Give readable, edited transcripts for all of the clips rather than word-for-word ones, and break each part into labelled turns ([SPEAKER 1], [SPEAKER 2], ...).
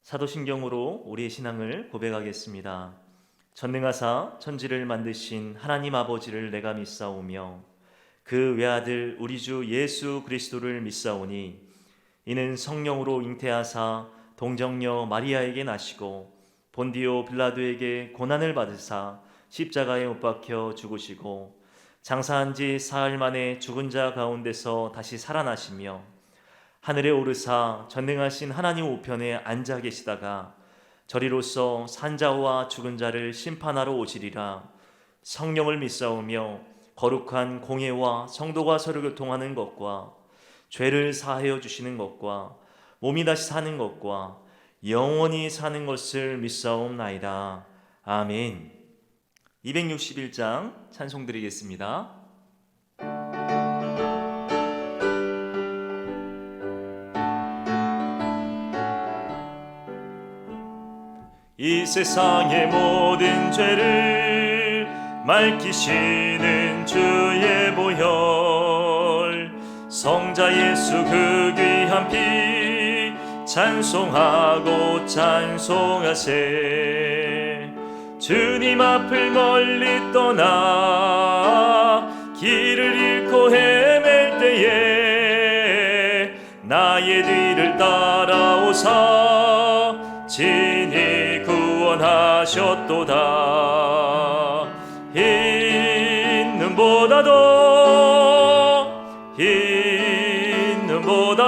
[SPEAKER 1] 사도신경으로 우리의 신앙을 고백하겠습니다. 전능하사 천지를 만드신 하나님 아버지를 내가 믿사오며 그 외아들 우리 주 예수 그리스도를 믿사오니 이는 성령으로 잉태하사 동정녀 마리아에게 나시고 본디오 빌라도에게 고난을 받으사 십자가에 못 박혀 죽으시고 장사한 지 사흘 만에 죽은 자 가운데서 다시 살아나시며 하늘에 오르사 전능하신 하나님 우편에 앉아 계시다가 저리로서 산자와 죽은 자를 심판하러 오시리라. 성령을 믿사오며 거룩한 공예와 성도가 서로 교통하는 것과 죄를 사하여 주시는 것과 몸이 다시 사는 것과 영원히 사는 것을 믿사옵나이다. 아멘. 261장 찬송 드리겠습니다. 이 세상의 모든 죄를 맑히시는 주의 보혈, 성자 예수 그 귀한 피 찬송하고 찬송하세. 주님 앞을 멀리 떠나 길을 잃고 헤맬 때에 나의 뒤를 따라오사 진이 구원하셨도다. 흰 눈보다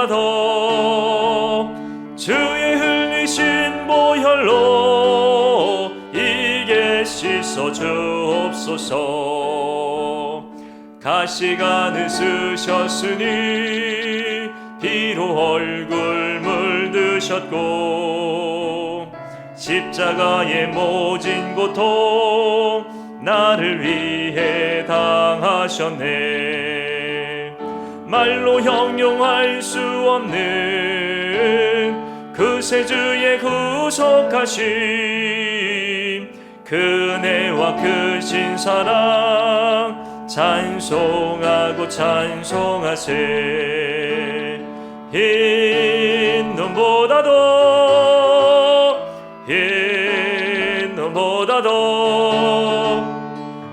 [SPEAKER 1] 더 주의 흘리신 보혈로 이게 씻어 주옵소서. 가시관을 쓰셨으니 피로 얼굴 물드셨고 십자가의 모진 고통 나를 위해 당하셨네. 말로 형용할 수 없는 그 세주의 구속하심, 그네와 크신 사랑 찬송하고 찬송하세. 흰 눈보다 더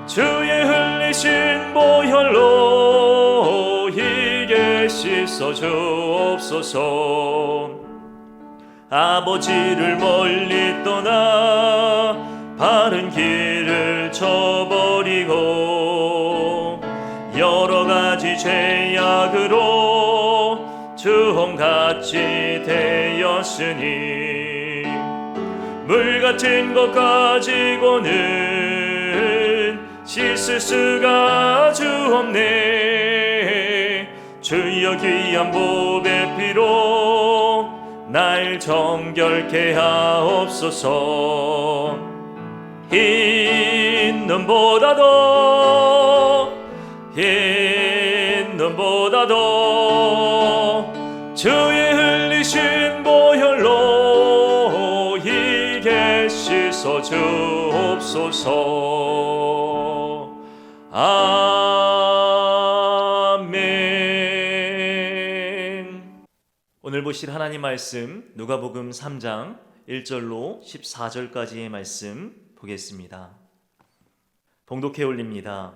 [SPEAKER 1] 주의 흘리신 보혈로 이게 씻어 주옵소서. 아버지를 멀리 떠나 바른 길을 저버리고 여러 가지 죄악으로 주홍같이 되었으니 물 같은 것 가지고는 씻을 수가 주 없네. 주여 귀한 보배 피로 날 정결케 하옵소서. 흰 눈보다 더 주의 흘리신 보혈로 이게 씻어 주옵소서. 아멘. 오늘 보실 하나님 말씀 누가복음 3장 1절로 14절까지의 말씀 보겠습니다. 봉독해 올립니다.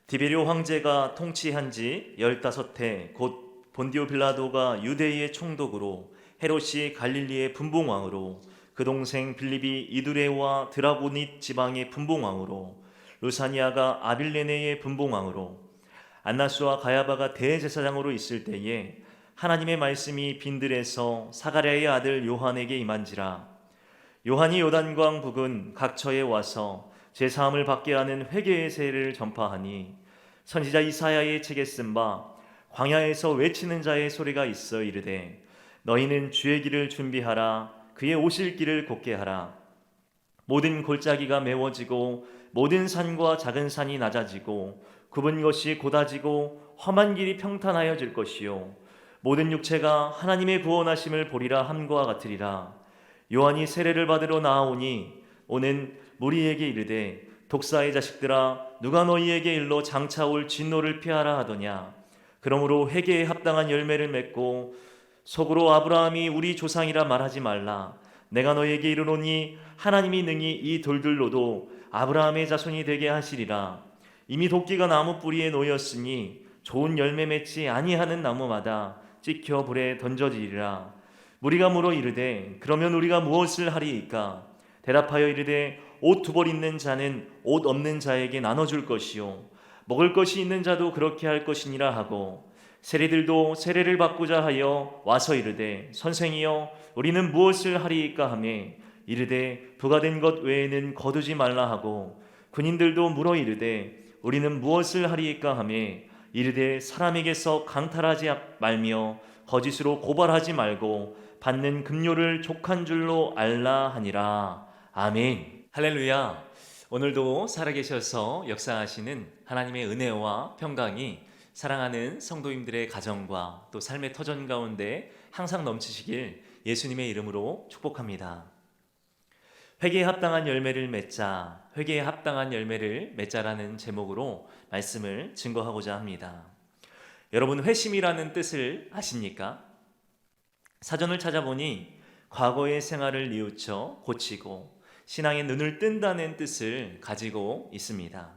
[SPEAKER 1] 디베리오 황제가 통치한 지 15해 곧 본디오 빌라도가 유대의 총독으로 헤롯이 갈릴리의 분봉왕으로 그 동생 빌립이 이두레와 드라고닛 지방의 분봉왕으로 루사니아가 아빌레네의 분봉왕으로 안나스와 가야바가 대제사장으로 있을 때에 하나님의 말씀이 빈들에서 사가랴의 아들 요한에게 임한지라. 요한이 요단강 부근 각처에 와서 제사함을 받게 하는 회개의 세를 전파하니 선지자 이사야의 책에 쓴 바 광야에서 외치는 자의 소리가 있어 이르되 너희는 주의 길을 준비하라. 그의 오실 길을 곧게 하라. 모든 골짜기가 메워지고 모든 산과 작은 산이 낮아지고 굽은 것이 곧아지고 험한 길이 평탄하여질 것이요 모든 육체가 하나님의 구원하심을 보리라 함과 같으리라. 요한이 세례를 받으러 나아오니 오는 무리에게 이르되 독사의 자식들아 누가 너희에게 일러 장차 올 진노를 피하라 하더냐. 그러므로 회개에 합당한 열매를 맺고 속으로 아브라함이 우리 조상이라 말하지 말라. 내가 너에게 이르노니 하나님이 능히 이 돌들로도 아브라함의 자손이 되게 하시리라. 이미 도끼가 나무 뿌리에 놓였으니 좋은 열매 맺지 아니하는 나무마다 찍혀 불에 던져지리라. 무리가 물어 이르되 그러면 우리가 무엇을 하리이까? 대답하여 이르되 옷 두 벌 있는 자는 옷 없는 자에게 나눠줄 것이요 먹을 것이 있는 자도 그렇게 할 것이니라 하고, 세리들도 세례를 받고자 하여 와서 이르되 선생이여 우리는 무엇을 하리이까 하매 이르되 부과된 것 외에는 거두지 말라 하고, 군인들도 물어 이르되 우리는 무엇을 하리이까 하매 이르되 사람에게서 강탈하지 말며 거짓으로 고발하지 말고 받는 급료를 족한 줄로 알라 하니라. 아멘. 할렐루야. 오늘도 살아계셔서 역사하시는 하나님의 은혜와 평강이 사랑하는 성도님들의 가정과 또 삶의 터전 가운데 항상 넘치시길 예수님의 이름으로 축복합니다. 회개에 합당한 열매를 맺자, 회개에 합당한 열매를 맺자라는 제목으로 말씀을 증거하고자 합니다. 여러분, 회심이라는 뜻을 아십니까? 사전을 찾아보니 과거의 생활을 뉘우쳐 고치고 신앙의 눈을 뜬다는 뜻을 가지고 있습니다.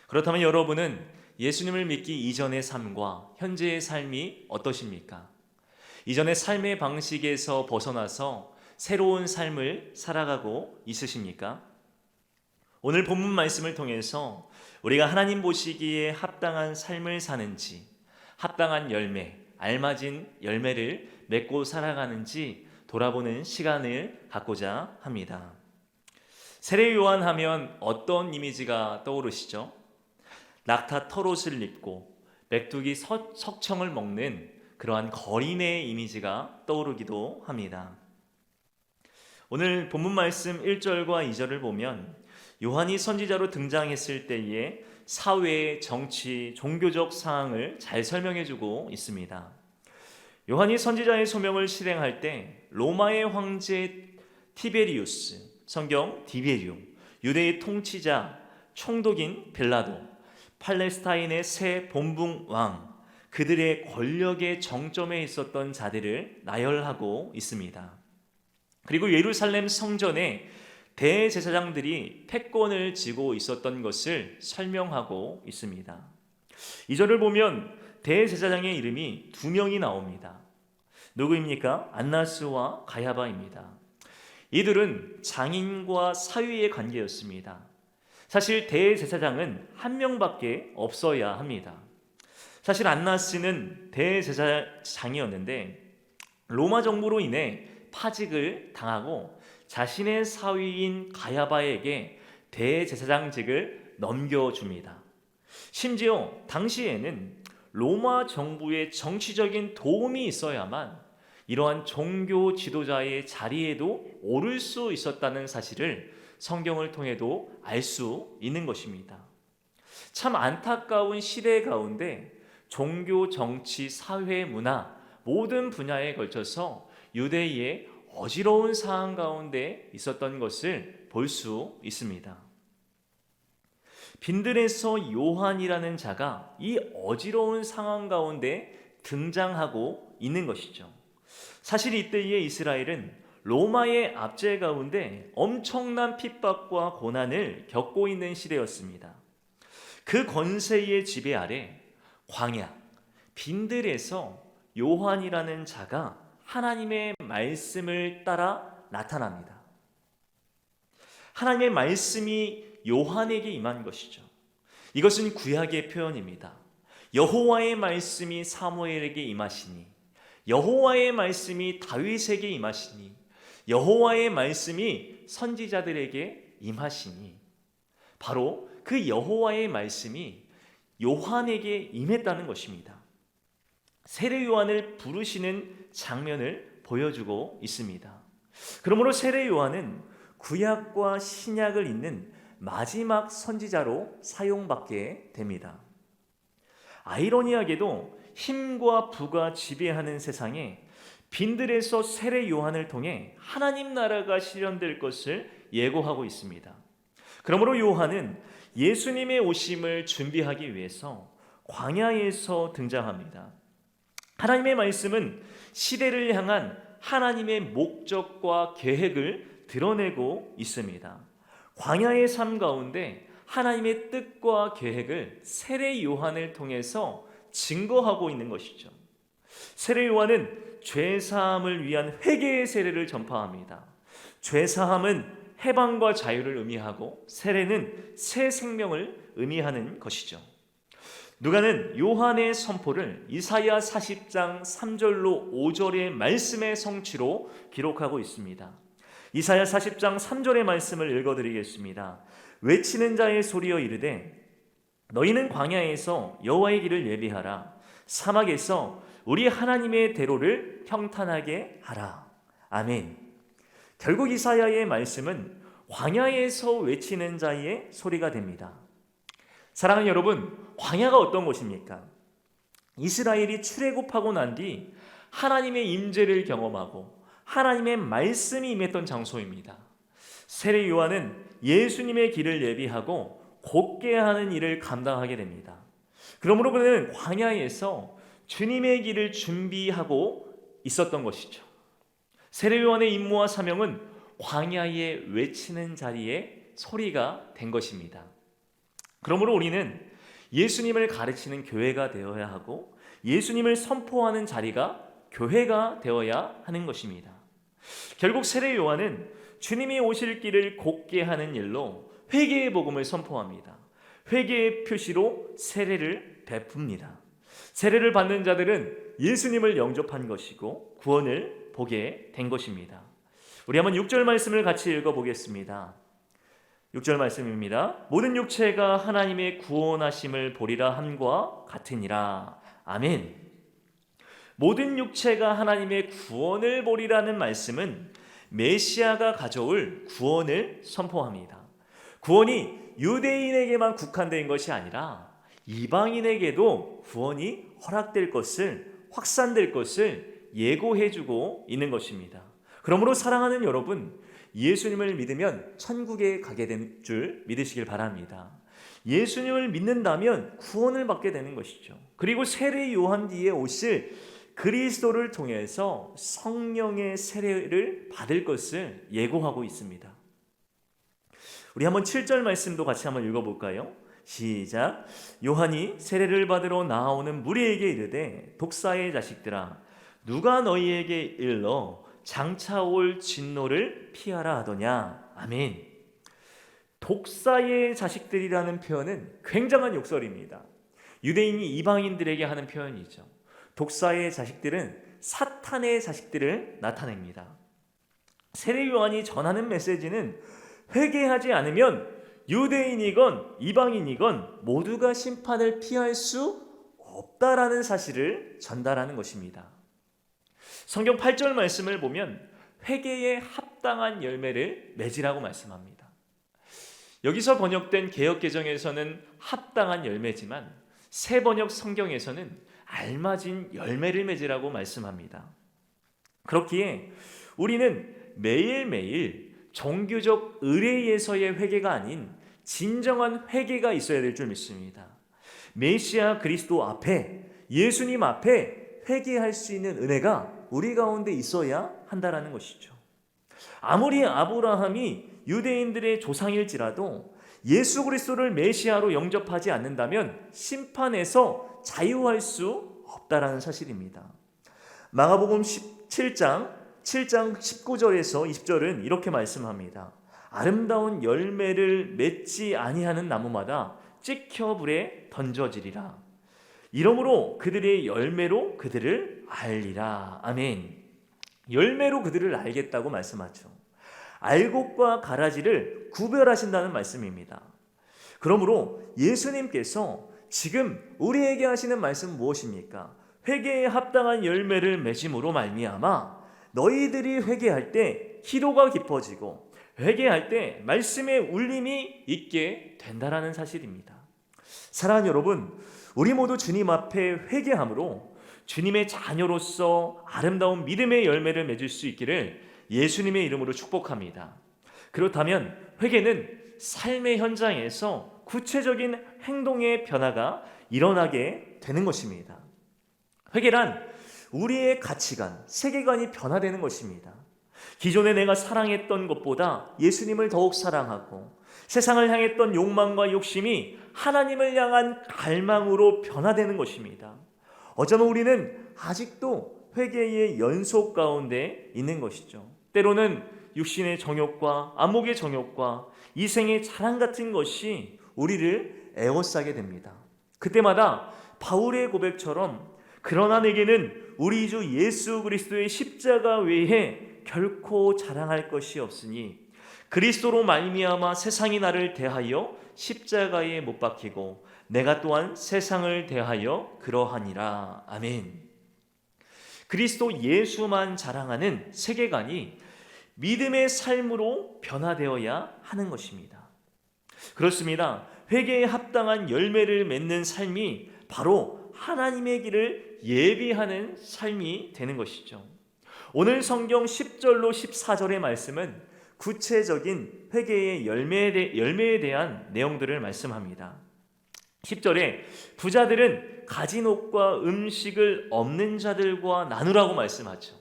[SPEAKER 1] 그렇다면 여러분은 예수님을 믿기 이전의 삶과 현재의 삶이 어떠십니까? 이전의 삶의 방식에서 벗어나서 새로운 삶을 살아가고 있으십니까? 오늘 본문 말씀을 통해서 우리가 하나님 보시기에 합당한 삶을 사는지, 합당한 열매, 알맞은 열매를 맺고 살아가는지 돌아보는 시간을 갖고자 합니다. 세례 요한 하면 어떤 이미지가 떠오르시죠? 낙타 털옷을 입고 메뚜기 석청을 먹는 그러한 거린의 이미지가 떠오르기도 합니다. 오늘 본문 말씀 1절과 2절을 보면 요한이 선지자로 등장했을 때의 사회, 정치, 종교적 상황을 잘 설명해주고 있습니다. 요한이 선지자의 소명을 실행할 때 로마의 황제 티베리우스, 성경 디베리오, 유대의 통치자 총독인 빌라도, 팔레스타인의 새 본붕 왕, 그들의 권력의 정점에 있었던 자들을 나열하고 있습니다. 그리고 예루살렘 성전에 대제사장들이 패권을 쥐고 있었던 것을 설명하고 있습니다. 이 절을 보면 대제사장의 이름이 두 명이 나옵니다. 누구입니까? 안나스와 가야바입니다. 이들은 장인과 사위의 관계였습니다. 사실 대제사장은 한 명밖에 없어야 합니다. 사실 안나스는 대제사장이었는데 로마 정부로 인해 파직을 당하고 자신의 사위인 가야바에게 대제사장직을 넘겨줍니다. 심지어 당시에는 로마 정부의 정치적인 도움이 있어야만 이러한 종교 지도자의 자리에도 오를 수 있었다는 사실을 성경을 통해도 알 수 있는 것입니다. 참 안타까운 시대 가운데 종교, 정치, 사회, 문화 모든 분야에 걸쳐서 유대의 어지러운 상황 가운데 있었던 것을 볼 수 있습니다. 빈들에서 요한이라는 자가 이 어지러운 상황 가운데 등장하고 있는 것이죠. 사실 이때의 이스라엘은 로마의 압제 가운데 엄청난 핍박과 고난을 겪고 있는 시대였습니다. 그 권세의 지배 아래 광야, 빈들에서 요한이라는 자가 하나님의 말씀을 따라 나타납니다. 하나님의 말씀이 요한에게 임한 것이죠. 이것은 구약의 표현입니다. 여호와의 말씀이 사무엘에게 임하시니, 여호와의 말씀이 다윗에게 임하시니, 여호와의 말씀이 선지자들에게 임하시니, 바로 그 여호와의 말씀이 요한에게 임했다는 것입니다. 세례 요한을 부르시는 장면을 보여주고 있습니다. 그러므로 세례 요한은 구약과 신약을 잇는 마지막 선지자로 사용받게 됩니다. 아이러니하게도 힘과 부가 지배하는 세상에 빈들에서 세례 요한을 통해 하나님 나라가 실현될 것을 예고하고 있습니다. 그러므로 요한은 예수님의 오심을 준비하기 위해서 광야에서 등장합니다. 하나님의 말씀은 시대를 향한 하나님의 목적과 계획을 드러내고 있습니다. 광야의 삶 가운데 하나님의 뜻과 계획을 세례 요한을 통해서 증거하고 있는 것이죠. 세례 요한은 죄사함을 위한 회개의 세례를 전파합니다. 죄사함은 해방과 자유를 의미하고 세례는 새 생명을 의미하는 것이죠. 누가는 요한의 선포를 이사야 40장 3절로 5절의 말씀의 성취로 기록하고 있습니다. 이사야 40장 3절의 말씀을 읽어드리겠습니다. 외치는 자의 소리여 이르되 너희는 광야에서 여호와의 길을 예비하라. 사막에서 우리 하나님의 대로를 평탄하게 하라. 아멘. 결국 이사야의 말씀은 광야에서 외치는 자의 소리가 됩니다. 사랑하는 여러분, 광야가 어떤 곳입니까? 이스라엘이 출애굽하고 난 뒤 하나님의 임재를 경험하고 하나님의 말씀이 임했던 장소입니다. 세례 요한은 예수님의 길을 예비하고 곧게 하는 일을 감당하게 됩니다. 그러므로 그는 광야에서 주님의 길을 준비하고 있었던 것이죠. 세례 요한의 임무와 사명은 광야에 외치는 자리에 소리가 된 것입니다. 그러므로 우리는 예수님을 가르치는 교회가 되어야 하고 예수님을 선포하는 자리가 교회가 되어야 하는 것입니다. 결국 세례 요한은 주님이 오실 길을 곧게 하는 일로 회개의 복음을 선포합니다. 회개의 표시로 세례를 베풉니다. 세례를 받는 자들은 예수님을 영접한 것이고 구원을 보게 된 것입니다. 우리 한번 6절 말씀을 같이 읽어보겠습니다. 6절 말씀입니다. 모든 육체가 하나님의 구원하심을 보리라 함과 같으니라. 아멘. 모든 육체가 하나님의 구원을 보리라는 말씀은 메시아가 가져올 구원을 선포합니다. 구원이 유대인에게만 국한된 것이 아니라 이방인에게도 구원이 허락될 것을, 확산될 것을 예고해주고 있는 것입니다. 그러므로 사랑하는 여러분, 예수님을 믿으면 천국에 가게 된 줄 믿으시길 바랍니다. 예수님을 믿는다면 구원을 받게 되는 것이죠. 그리고 세례 요한 뒤에 오실 그리스도를 통해서 성령의 세례를 받을 것을 예고하고 있습니다. 우리 한번 7절 말씀도 같이 한번 읽어볼까요? 시작. 요한이 세례를 받으러 나아오는 무리에게 이르되 독사의 자식들아 누가 너희에게 일러 장차 올 진노를 피하라 하더냐. 아멘. 독사의 자식들이라는 표현은 굉장한 욕설입니다. 유대인이 이방인들에게 하는 표현이죠. 독사의 자식들은 사탄의 자식들을 나타냅니다. 세례 요한이 전하는 메시지는 회개하지 않으면 유대인이건 이방인이건 모두가 심판을 피할 수 없다라는 사실을 전달하는 것입니다. 성경 8절 말씀을 보면 회개에 합당한 열매를 맺으라고 말씀합니다. 여기서 번역된 개역개정에서는 합당한 열매지만 새 번역 성경에서는 알맞은 열매를 맺으라고 말씀합니다. 그렇기에 우리는 매일매일 종교적 의례에서의 회개가 아닌 진정한 회개가 있어야 될 줄 믿습니다. 메시아 그리스도 앞에, 예수님 앞에 회개할 수 있는 은혜가 우리 가운데 있어야 한다라는 것이죠. 아무리 아브라함이 유대인들의 조상일지라도 예수 그리스도를 메시아로 영접하지 않는다면 심판에서 자유할 수 없다라는 사실입니다. 마가복음 7장 19절에서 20절은 이렇게 말씀합니다. 아름다운 열매를 맺지 아니하는 나무마다 찍혀 불에 던져지리라. 이러므로 그들의 열매로 그들을 알리라. 아멘. 열매로 그들을 알겠다고 말씀하죠. 알곡과 가라지를 구별하신다는 말씀입니다. 그러므로 예수님께서 지금 우리에게 하시는 말씀은 무엇입니까? 회개에 합당한 열매를 맺음으로 말미암아 너희들이 회개할 때 기도가 깊어지고 회개할 때 말씀의 울림이 있게 된다라는 사실입니다. 사랑하는 여러분, 우리 모두 주님 앞에 회개함으로 주님의 자녀로서 아름다운 믿음의 열매를 맺을 수 있기를 예수님의 이름으로 축복합니다. 그렇다면 회개는 삶의 현장에서 구체적인 행동의 변화가 일어나게 되는 것입니다. 회개란 우리의 가치관, 세계관이 변화되는 것입니다. 기존에 내가 사랑했던 것보다 예수님을 더욱 사랑하고 세상을 향했던 욕망과 욕심이 하나님을 향한 갈망으로 변화되는 것입니다. 어쩌면 우리는 아직도 회개의 연속 가운데 있는 것이죠. 때로는 육신의 정욕과 안목의 정욕과 이생의 자랑 같은 것이 우리를 에워싸게 됩니다. 그때마다 바울의 고백처럼 그러나 내게는 우리 주 예수 그리스도의 십자가 외에 결코 자랑할 것이 없으니 그리스도로 말미암아 세상이 나를 대하여 십자가에 못 박히고 내가 또한 세상을 대하여 그러하니라. 아멘. 그리스도 예수만 자랑하는 세계관이 믿음의 삶으로 변화되어야 하는 것입니다. 그렇습니다. 회개에 합당한 열매를 맺는 삶이 바로 하나님의 길을 예비하는 삶이 되는 것이죠. 오늘 성경 10절로 14절의 말씀은 구체적인 회개의 열매에 대한 내용들을 말씀합니다. 10절에 부자들은 가진 옷과 음식을 없는 자들과 나누라고 말씀하죠.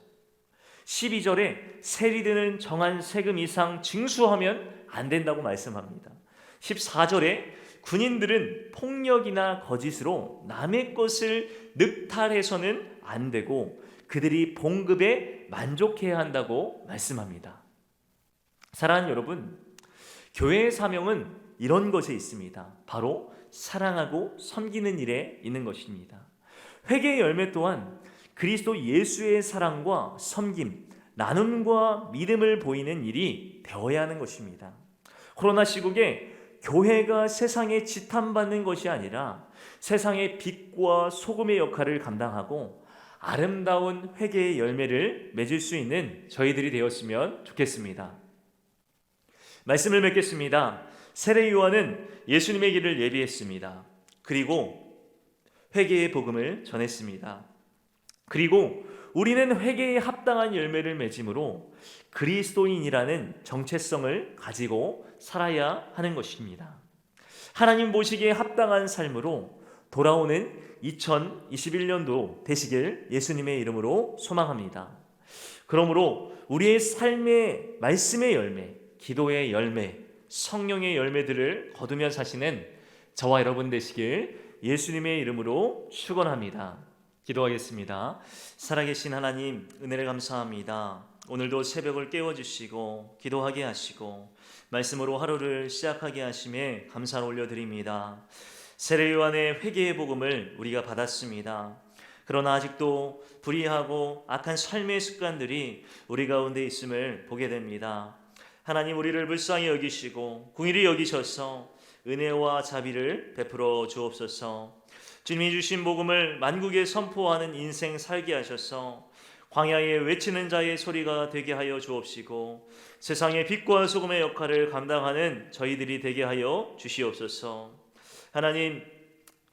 [SPEAKER 1] 12절에 세리들은 정한 세금 이상 징수하면 안 된다고 말씀합니다. 14절에 군인들은 폭력이나 거짓으로 남의 것을 늑탈해서는 안 되고 그들이 봉급에 만족해야 한다고 말씀합니다. 사랑하는 여러분, 교회의 사명은 이런 것에 있습니다. 바로 사랑하고 섬기는 일에 있는 것입니다. 회개의 열매 또한 그리스도 예수의 사랑과 섬김, 나눔과 믿음을 보이는 일이 되어야 하는 것입니다. 코로나 시국에 교회가 세상에 지탄받는 것이 아니라 세상의 빛과 소금의 역할을 감당하고 아름다운 회개의 열매를 맺을 수 있는 저희들이 되었으면 좋겠습니다. 말씀을 맺겠습니다. 세례 요한은 예수님의 길을 예비했습니다. 그리고 회개의 복음을 전했습니다. 그리고 우리는 회개에 합당한 열매를 맺음으로 그리스도인이라는 정체성을 가지고 살아야 하는 것입니다. 하나님 보시기에 합당한 삶으로 돌아오는 2021년도 되시길 예수님의 이름으로 소망합니다. 그러므로 우리의 삶의 말씀의 열매, 기도의 열매, 성령의 열매들을 거두며 사시는 저와 여러분 되시길 예수님의 이름으로 축원합니다. 기도하겠습니다. 살아계신 하나님, 은혜를 감사합니다. 오늘도 새벽을 깨워주시고 기도하게 하시고 말씀으로 하루를 시작하게 하심에 감사를 올려드립니다. 세례 요한의 회개의 복음을 우리가 받았습니다. 그러나 아직도 불의하고 악한 삶의 습관들이 우리 가운데 있음을 보게 됩니다. 하나님, 우리를 불쌍히 여기시고 긍휼히 여기셔서 은혜와 자비를 베풀어 주옵소서. 주님이 주신 복음을 만국에 선포하는 인생 살게 하셔서 광야에 외치는 자의 소리가 되게 하여 주옵시고 세상의 빛과 소금의 역할을 감당하는 저희들이 되게 하여 주시옵소서. 하나님,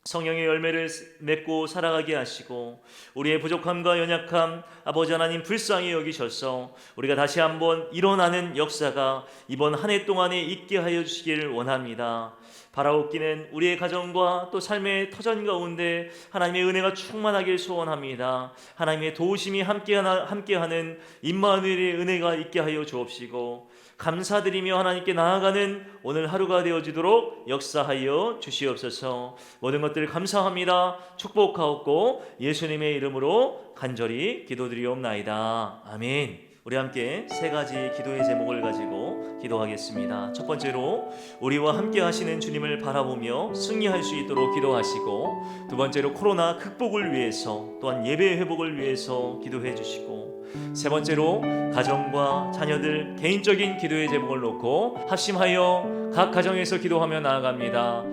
[SPEAKER 1] 성령의 열매를 맺고 살아가게 하시고 우리의 부족함과 연약함 아버지 하나님 불쌍히 여기셔서 우리가 다시 한번 일어나는 역사가 이번 한 해 동안에 있게 하여 주시기를 원합니다. 바라옵기는 우리의 가정과 또 삶의 터전 가운데 하나님의 은혜가 충만하길 소원합니다. 하나님의 도우심이 함께하는 임마누엘의 은혜가 있게 하여 주옵시고 감사드리며 하나님께 나아가는 오늘 하루가 되어지도록 역사하여 주시옵소서. 모든 것들 감사합니다. 축복하옵고 예수님의 이름으로 간절히 기도드리옵나이다. 아멘. 우리 함께 세 가지 기도의 제목을 가지고 기도하겠습니다. 첫 번째로 우리와 함께 하시는 주님을 바라보며 승리할 수 있도록 기도하시고, 두 번째로 코로나 극복을 위해서 또한 예배 회복을 위해서 기도해 주시고, 세 번째로 가정과 자녀들 개인적인 기도의 제목을 놓고 합심하여 각 가정에서 기도하며 나아갑니다.